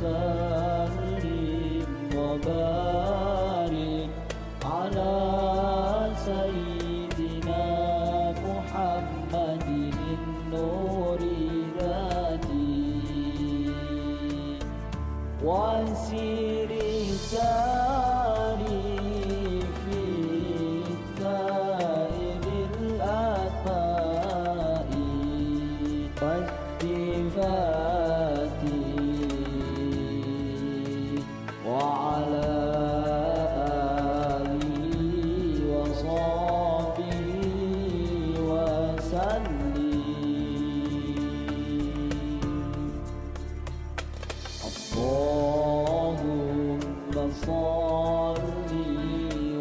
وسلم وبارك على سيدنا محمد النور ذاتي وسير ساري في التائب الأتباع والصفات وعلى آله وصحبه وسلم. اللهم صل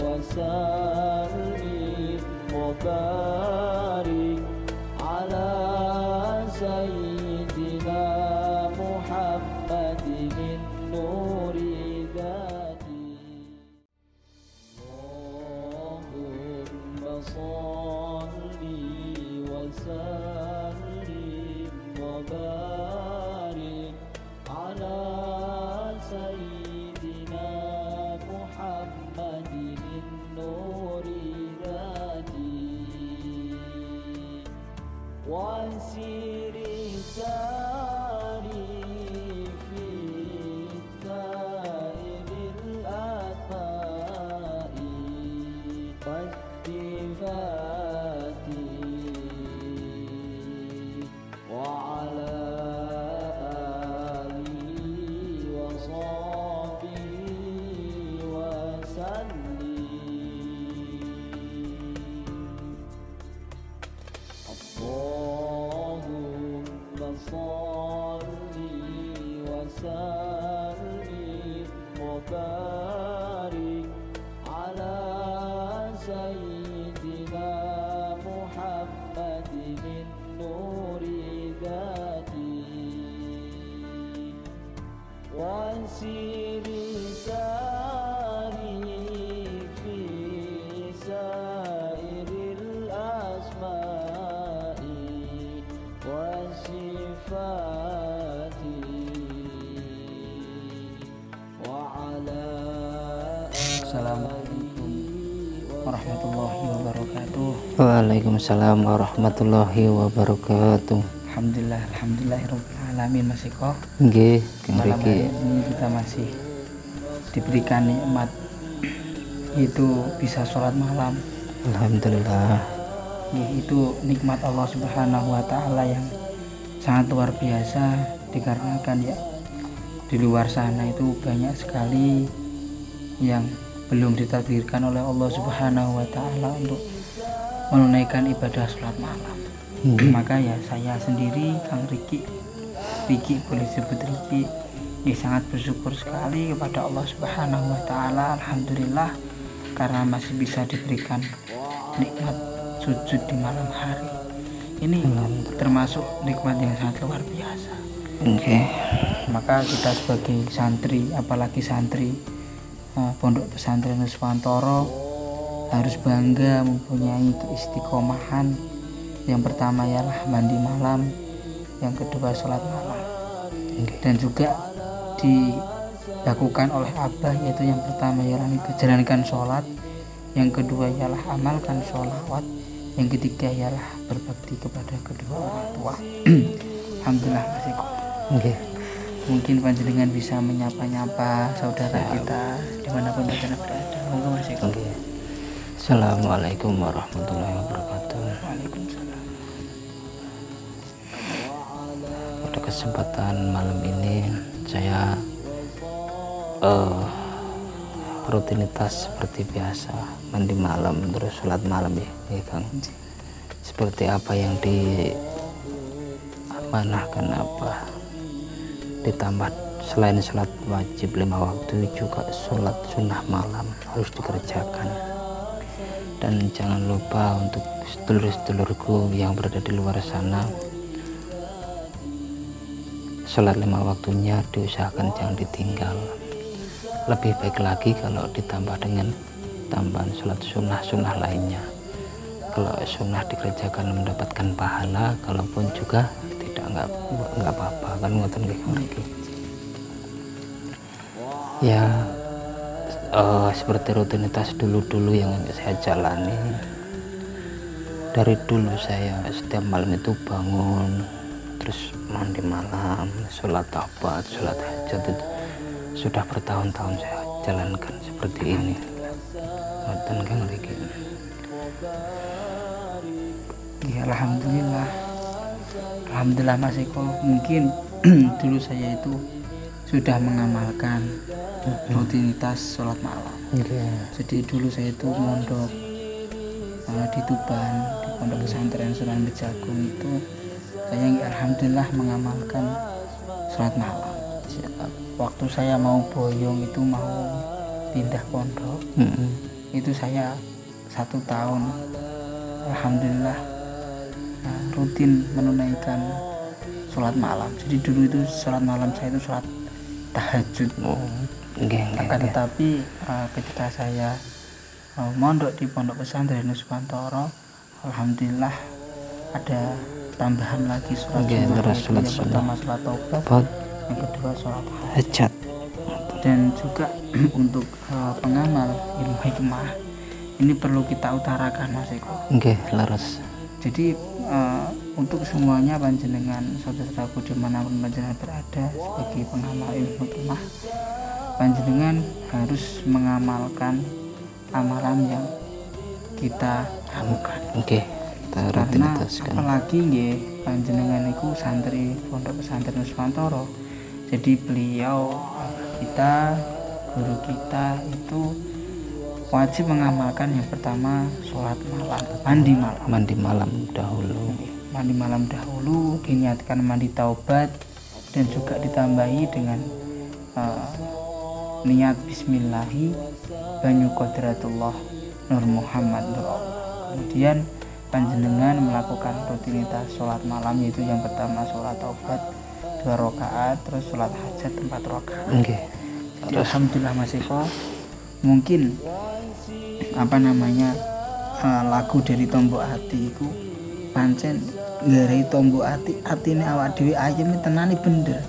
وسلم وبارك على سيدنا محمد النور ذاتي. اللهم صل وسلم وبارك على سيدنا محمد النور ذاتي وسير ساري في التائب الأتباع والصفات وعلى آله وصحبه وسلم. اللهم صل وسلم وبارك على سيدنا محمد النور ذاتي وسير ساري في سائر الأسماء والصفات وعلى. Assalamualaikum warahmatullahi wabarakatuh. Waalaikumsalam warahmatullahi wabarakatuh. Alhamdulillahirabbil alamin. Mas Eko, Nggih, Kang malam hari Riki. ini kita masih diberikan nikmat itu bisa sholat malam. Alhamdulillah. Itu nikmat Allah Subhanahu wa taala yang sangat luar biasa, dikarenakan ya di luar sana itu banyak sekali yang belum ditakdirkan oleh Allah Subhanahu wa taala untuk menunaikan ibadah sholat malam. Maka ya saya sendiri, Kang Riki boleh sebut Riki, ya sangat bersyukur sekali kepada Allah Subhanahu wa taala. Alhamdulillah karena masih bisa diberikan nikmat sujud di malam hari. Ini termasuk nikmat yang sangat luar biasa. Maka kita sebagai santri, apalagi santri Pondok Pesantren Nuswantoro harus bangga mempunyai keistiqomahan. Yang pertama ialah mandi malam, yang kedua sholat malam, dan juga dilakukan oleh Abah, yaitu yang pertama ialah jalankan sholat, yang kedua ialah amalkan sholawat, yang ketiga ialah berbakti kepada kedua orang tua. Alhamdulillah Mas Eko. Mungkin panjenengan bisa menyapa-nyapa saudara kita dimanapun mereka berada. Monggo Mas Eko. Assalamualaikum warahmatullahi wabarakatuh. Waalaikumsalam. Pada kesempatan malam ini saya rutinitas seperti biasa, mandi malam terus sholat malam ya Kang. Seperti apa yang diamanahkan apa, ditambah selain sholat wajib 5 waktu juga sholat sunnah malam harus dikerjakan. Dan jangan lupa untuk sedulur-sedulurku yang berada di luar sana, sholat 5 waktunya diusahakan jangan ditinggal. Lebih baik lagi kalau ditambah dengan tambahan sholat sunnah lainnya. Kalau sunnah dikerjakan mendapatkan pahala, kalaupun juga tidak nggak apa-apa kan ngoten nggih mriki. Ya seperti rutinitas dulu yang saya jalani dari dulu. Saya setiap malam itu bangun, terus mandi malam, sholat taubat, sholat hajat, itu sudah bertahun-tahun saya jalankan seperti ini. Ngoten kan mriki. Ya, alhamdulillah Mas Eko. Mungkin dulu saya itu sudah mengamalkan rutinitas sholat malam. Jadi dulu saya itu mondok di Tuban, di pondok pesantren Sunan Bejagung itu saya alhamdulillah mengamalkan sholat malam. Waktu saya mau boyong itu, mau pindah pondok, itu saya 1 tahun alhamdulillah rutin menunaikan sholat malam. Jadi dulu itu sholat malam saya itu sholat tahajud. Tetapi ketika saya mondok di pondok pesantren Nuswantoro, alhamdulillah ada tambahan lagi sholat sunnah. Yang pertama sholat taubat, yang kedua sholat hajat, dan juga untuk pengamal ilmu hikmah ini perlu kita utarakan Mas Eko. Laras. Jadi untuk semuanya panjenengan saudaraku dimanapun panjenengan berada, sebagai pengamal ilmu hikmah, panjenengan harus mengamalkan amalan yang kita lakukan. Karena apalagi nggih panjenengan iku santri pondok pesantren Nuswantoro. Jadi beliau kita, guru kita itu wajib mengamalkan yang pertama sholat malam, mandi malam dahulu, diniatkan mandi taubat, dan juga ditambahi dengan niat bismillahi banyu qadratullah nur Muhammad nur Allah. Kemudian panjenengan melakukan rutinitas sholat malam, yaitu yang pertama sholat taubat 2 rakaat, terus sholat hajat 4 rakaat. Jadi alhamdulillah Mas Eko, mungkin lagu dari Tombok Ati itu pancen nggarai Tombok Ati, atine awak dhewe ayem tenani bener.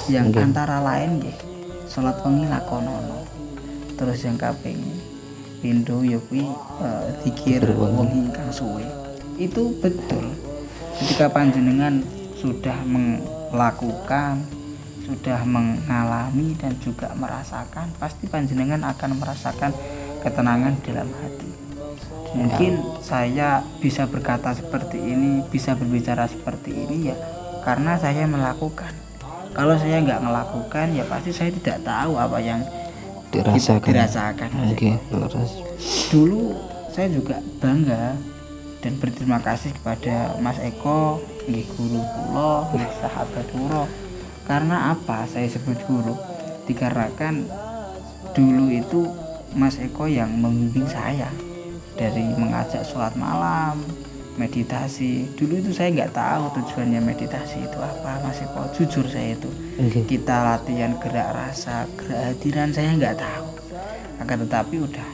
Yang antara lain nggih salat wengi lakonono. Terus yang kaping pindho ya kuwi zikir wengi ingkang suwe. Itu betul. Ketika panjenengan sudah melakukan, sudah mengalami dan juga merasakan, pasti panjenengan akan merasakan ketenangan dalam hati. Mungkin saya bisa berkata seperti ini, bisa berbicara seperti ini ya karena saya melakukan. Kalau saya nggak melakukan ya pasti saya tidak tahu apa yang dirasakan. Dulu saya juga bangga dan berterima kasih kepada Mas Eko, guru kula, sahabat kula. Karena apa saya sebut guru? Dikarenakan dulu itu Mas Eko yang membimbing saya dari mengajak sholat malam, meditasi. Dulu itu saya nggak tahu tujuannya meditasi itu apa Mas Eko. Jujur saya itu kita latihan gerak rasa, gerak hadiran, saya nggak tahu. Akan tetapi udah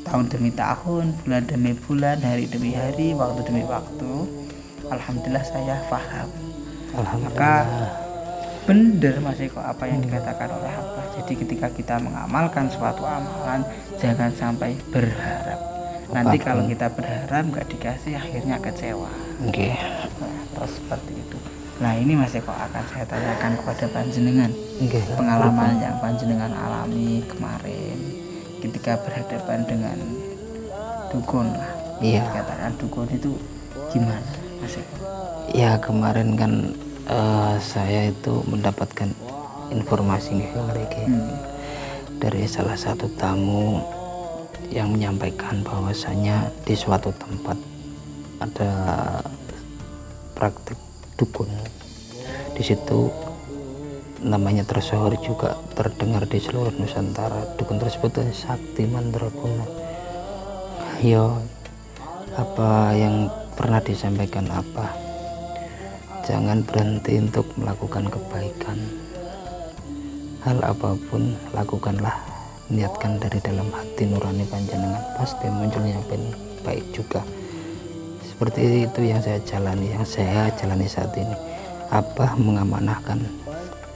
tahun demi tahun, bulan demi bulan, hari demi hari, waktu demi waktu, alhamdulillah saya paham. Maka benar Mas Eko apa yang dikatakan oleh Abah. Jadi ketika kita mengamalkan suatu amalan, jangan sampai berharap. Nanti kalau kita berharap nggak dikasih, akhirnya kecewa. Terus seperti itu. Nah ini Mas Eko akan saya tanyakan kepada panjenengan. Pengalaman yang panjenengan alami kemarin ketika berhadapan dengan dukun lah. Dikatakan dukun itu gimana Mas Eko? Ya kemarin kan saya itu mendapatkan informasi dari salah satu tamu yang menyampaikan bahwasanya di suatu tempat ada praktik dukun. Di situ namanya tersohor juga, terdengar di seluruh Nusantara. Dukun tersebut Sakti Mandraguna. Apa yang pernah disampaikan apa? Jangan berhenti untuk melakukan kebaikan. Hal apapun lakukanlah, niatkan dari dalam hati nurani panjenengan, pasti munculnya yang baik juga. seperti itu yang saya jalani saat ini. Abah mengamanahkan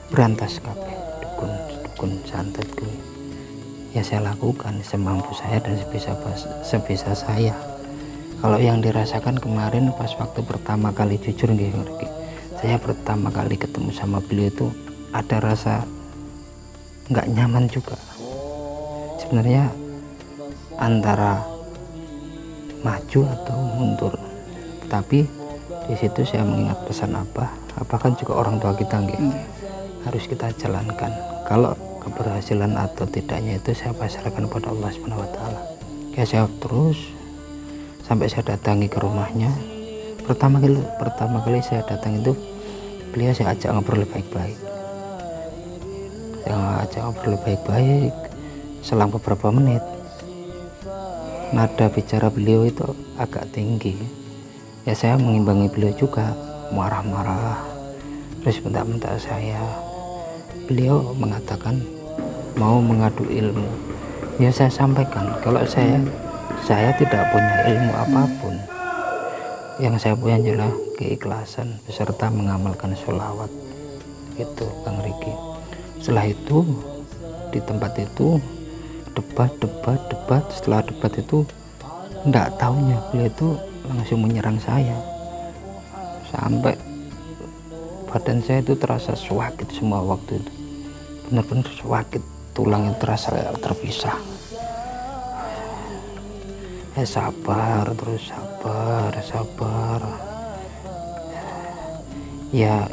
berantas kabeh dukun santet kuwi. Ya saya lakukan semampu saya dan sebisa saya. Kalau yang dirasakan kemarin pas waktu pertama kali, jujur nggih, saya pertama kali ketemu sama beliau itu ada rasa nggak nyaman juga sebenarnya, antara maju atau mundur. Tapi di situ saya mengingat pesan Abah kan juga orang tua kita nggih, harus kita jalankan. Kalau keberhasilan atau tidaknya itu saya pasrahkan pada Allah Subhanahu wa taala. Ya saya terus sampai saya datangi ke rumahnya. Pertama kali saya datang itu beliau saya ajak ngobrol baik-baik. Selang beberapa menit nada bicara beliau itu agak tinggi. Ya saya mengimbangi beliau juga, marah-marah, terus bentak-bentak saya. Beliau mengatakan mau mengadu ilmu. Ya saya sampaikan kalau saya tidak punya ilmu apapun. Yang saya punya adalah keikhlasan beserta mengamalkan sholawat. Itu Kang Riki. Setelah itu di tempat itu debat. Setelah debat itu enggak taunya beliau itu langsung menyerang saya, sampai badan saya itu terasa sakit semua waktu itu, benar-benar sakit, tulang itu terasa kayak terpisah. Ya sabar, ya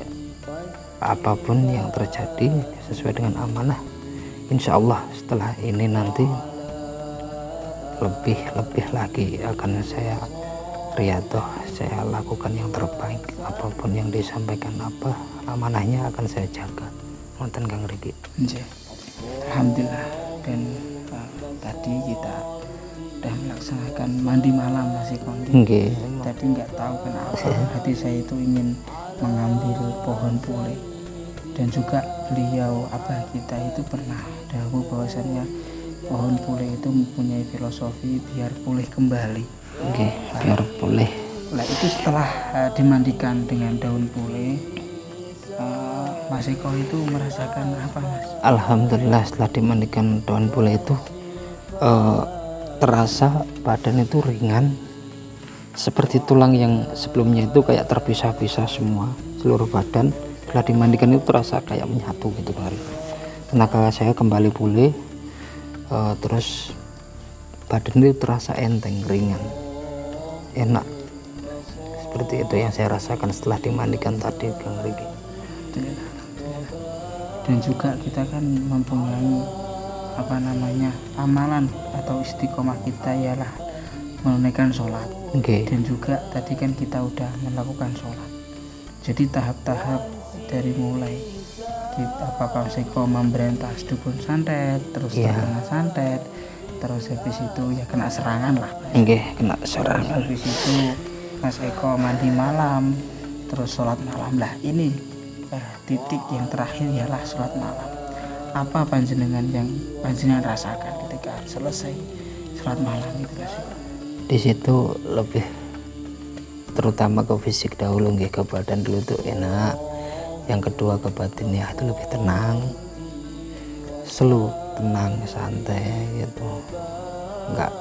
apapun yang terjadi sesuai dengan amanah. Insya Allah setelah ini nanti lebih lagi akan saya riadoh, saya lakukan yang terbaik. Apapun yang disampaikan apa amanahnya akan saya jaga. Wonten Kang Riki. Alhamdulillah. Dan tadi kita sudah melaksanakan mandi malam Mas Eko. Tadi nggak tahu kenapa hati saya itu ingin mengambil pohon pule, dan juga beliau Abah kita itu pernah dahulu bahwasannya pohon pule itu mempunyai filosofi biar pulih kembali. Biar pulih. Nah itu setelah dimandikan dengan daun pule, Mas Eko itu merasakan apa Mas? Alhamdulillah setelah dimandikan daun pule itu terasa badan itu ringan, seperti tulang yang sebelumnya itu kayak terpisah-pisah semua, seluruh badan. Setelah dimandikan itu terasa kayak menyatu gitu Bang. Tenaga saya kembali pulih, terus badan itu terasa enteng, ringan, enak. Seperti itu yang saya rasakan setelah dimandikan tadi Kang Riki. Dan juga kita kan mempunyai amalan atau istiqomah kita ialah menunaikan sholat. Dan juga tadi kan kita udah melakukan sholat, jadi tahap-tahap dari mulai Pak Seko memberantas dukun santet, terus terkena santet, terus habis itu ya kena serangan lah. Kena serangan. Habis itu Mas Eko mandi malam, terus sholat malam lah. Ini titik yang terakhir ialah sholat malam. Apa panjenengan yang panjenengan rasakan ketika selesai sholat malam itu Mas Eko? Di situ lebih terutama ke fisik dahulu, ke badan dulu tuh enak. Yang kedua ke batinnya itu lebih tenang, tenang, santai gitu. Enggak,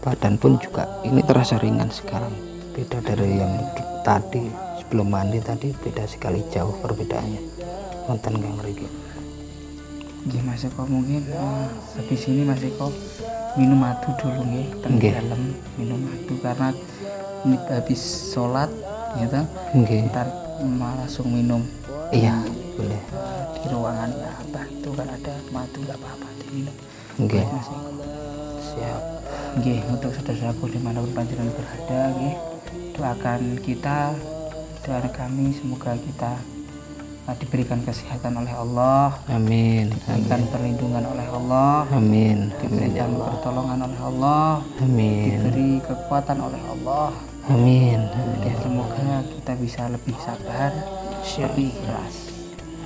badan pun juga ini terasa ringan sekarang, beda dari yang tadi sebelum mandi tadi, beda sekali, jauh perbedaannya. Wonten Kang Riki. Mas Eko mungkin habis ini Mas Eko minum madu dulu dalam minum madu, karena habis sholat gitu, ntar langsung minum. Iya boleh. Di ruangan Abah itu kan ada madu, nggak apa-apa diminum. Mas Eko. Siap. Untuk saudaraku dimanapun panjenengan berada, doakan kami semoga kita diberikan kesehatan oleh Allah, amin, diberikan perlindungan oleh Allah, amin, diberikan pertolongan oleh Allah, amin, diberi kekuatan oleh Allah, amin. Semoga kita bisa lebih sabar, lebih ikhlas,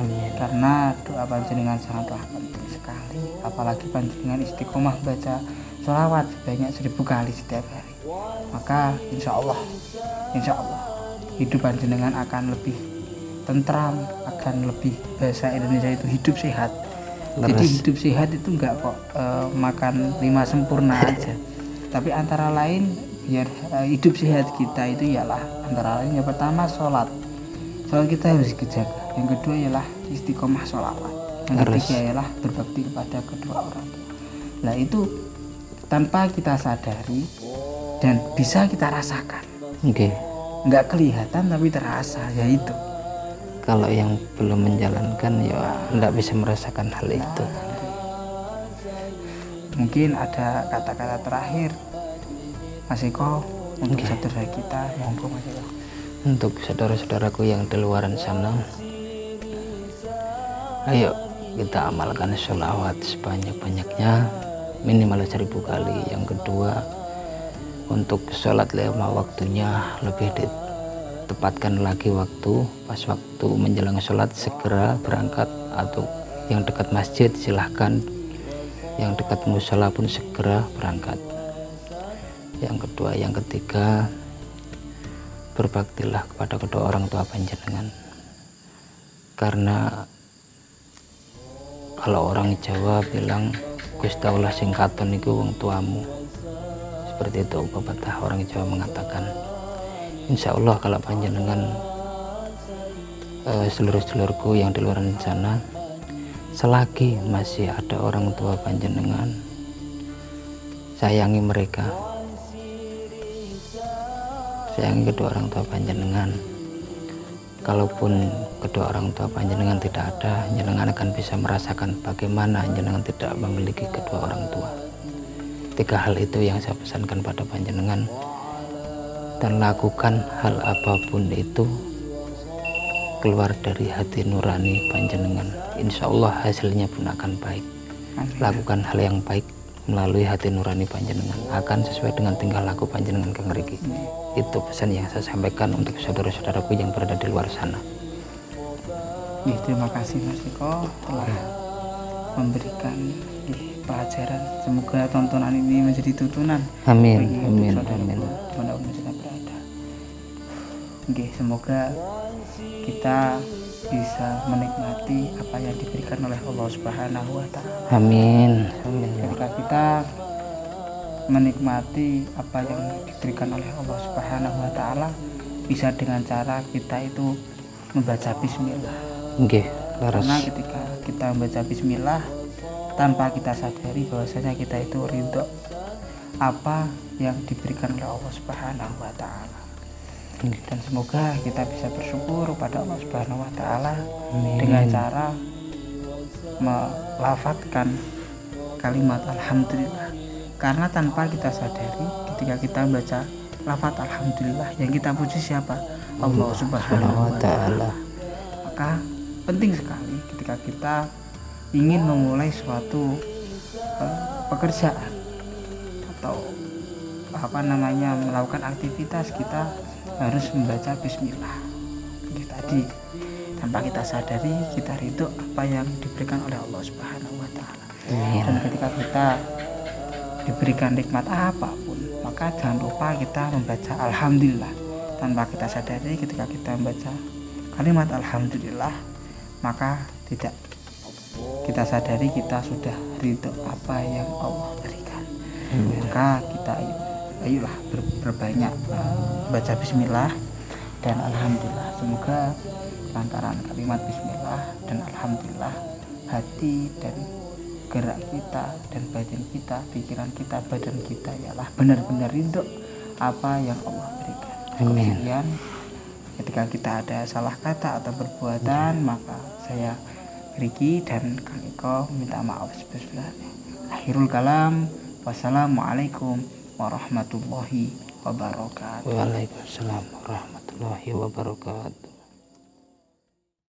amin. Karena doa panjenengan sangatlah penting sekali, apalagi panjenengan istiqomah baca sholawat sebanyak 1000 kali setiap hari. Maka insya Allah insya Allah hidup panjenengan akan lebih tentram, akan lebih, bahasa Indonesia itu hidup sehat. Jadi hidup sehat itu enggak kok makan 5 sempurna aja, tapi antara lain biar hidup sehat kita itu ialah antara lain yang pertama sholat kita harus dijaga, yang kedua ialah istiqomah sholawat, yang ketiga ialah berbakti kepada kedua orang tua. Nah itu tanpa kita sadari dan bisa kita rasakan. Nggak kelihatan tapi terasa, yaitu kalau yang belum menjalankan ya nggak bisa merasakan hal itu. Mungkin ada kata-kata terakhir Mas Eko untuk saudara kita, monggo Mas Eko. Untuk saudara-saudaraku yang di luaran sana, ayo kita amalkan sholawat sebanyak-banyaknya, minimal 1000 kali. Yang kedua, untuk sholat 5 waktunya lebih ditempatkan lagi waktu, pas waktu menjelang sholat segera berangkat, atau yang dekat masjid silahkan, yang dekat mushola pun segera berangkat. Yang kedua, yang ketiga, berbaktilah kepada kedua orang tua panjenengan, karena kalau orang Jawa bilang Gusti Allah sing katon iku wong tuamu, seperti itu pepatah orang Jawa mengatakan. Insya Allah kalau panjenengan seluruh-seluruhku yang di luar sana, selagi masih ada orang tua panjenengan, sayangi mereka, sayangi kedua orang tua panjenengan. Kalaupun kedua orang tua panjenengan tidak ada, jenengan akan bisa merasakan bagaimana jenengan tidak memiliki kedua orang tua. 3 hal itu yang saya pesankan pada panjenengan, dan lakukan hal apapun itu keluar dari hati nurani panjenengan. Insya Allah hasilnya pun akan baik. Lakukan hal yang baik melalui hati nurani panjenengan, akan sesuai dengan tingkah laku panjenengan kang mriki. Itu pesan yang saya sampaikan untuk saudara-saudaraku yang berada di luar sana. Terima kasih Mas Eko telah memberikan pelajaran. Semoga tontonan ini menjadi tuntunan. Amin, bagi amin, saudara amin. dimanapun kita berada. Semoga kita bisa menikmati apa yang diberikan oleh Allah Subhanahu wa Ta'ala. Amin, amin. Ketika kita menikmati apa yang diberikan oleh Allah Subhanahu wa Ta'ala, bisa dengan cara kita itu membaca bismillah. Karena ketika kita membaca bismillah, tanpa kita sadari bahwasanya kita itu ridho apa yang diberikan oleh Allah Subhanahu wa Ta'ala. Dan semoga kita bisa bersyukur kepada Allah Subhanahu wa Ta'ala dengan cara melafadzkan kalimat alhamdulillah. Karena tanpa kita sadari, ketika kita membaca lafadz alhamdulillah, yang kita puji siapa? Allah Subhanahu wa Ta'ala. Maka penting sekali ketika kita ingin memulai suatu pekerjaan atau melakukan aktivitas, kita harus membaca bismillah. Tadi tanpa kita sadari, kita ridho apa yang diberikan oleh Allah Subhanahu wa Ta'ala. Dan ketika kita diberikan nikmat apapun, maka jangan lupa kita membaca alhamdulillah. Tanpa kita sadari, ketika kita membaca kalimat alhamdulillah, maka tidak kita sadari kita sudah ridho apa yang Allah berikan. Maka kita ayolah berbanyak baca bismillah dan alhamdulillah. Semoga lantaran kalimat bismillah dan alhamdulillah, hati dan gerak kita dan badan kita, pikiran kita, badan kita ialah benar-benar ridho apa yang Allah berikan. Kemudian ketika kita ada salah kata atau perbuatan, maka saya Riki dan Kang Eko minta maaf sebesar-besarnya. Akhirul kalam, wassalamualaikum warahmatullahi wabarakatuh. Waalaikumsalam warahmatullahi wabarakatuh.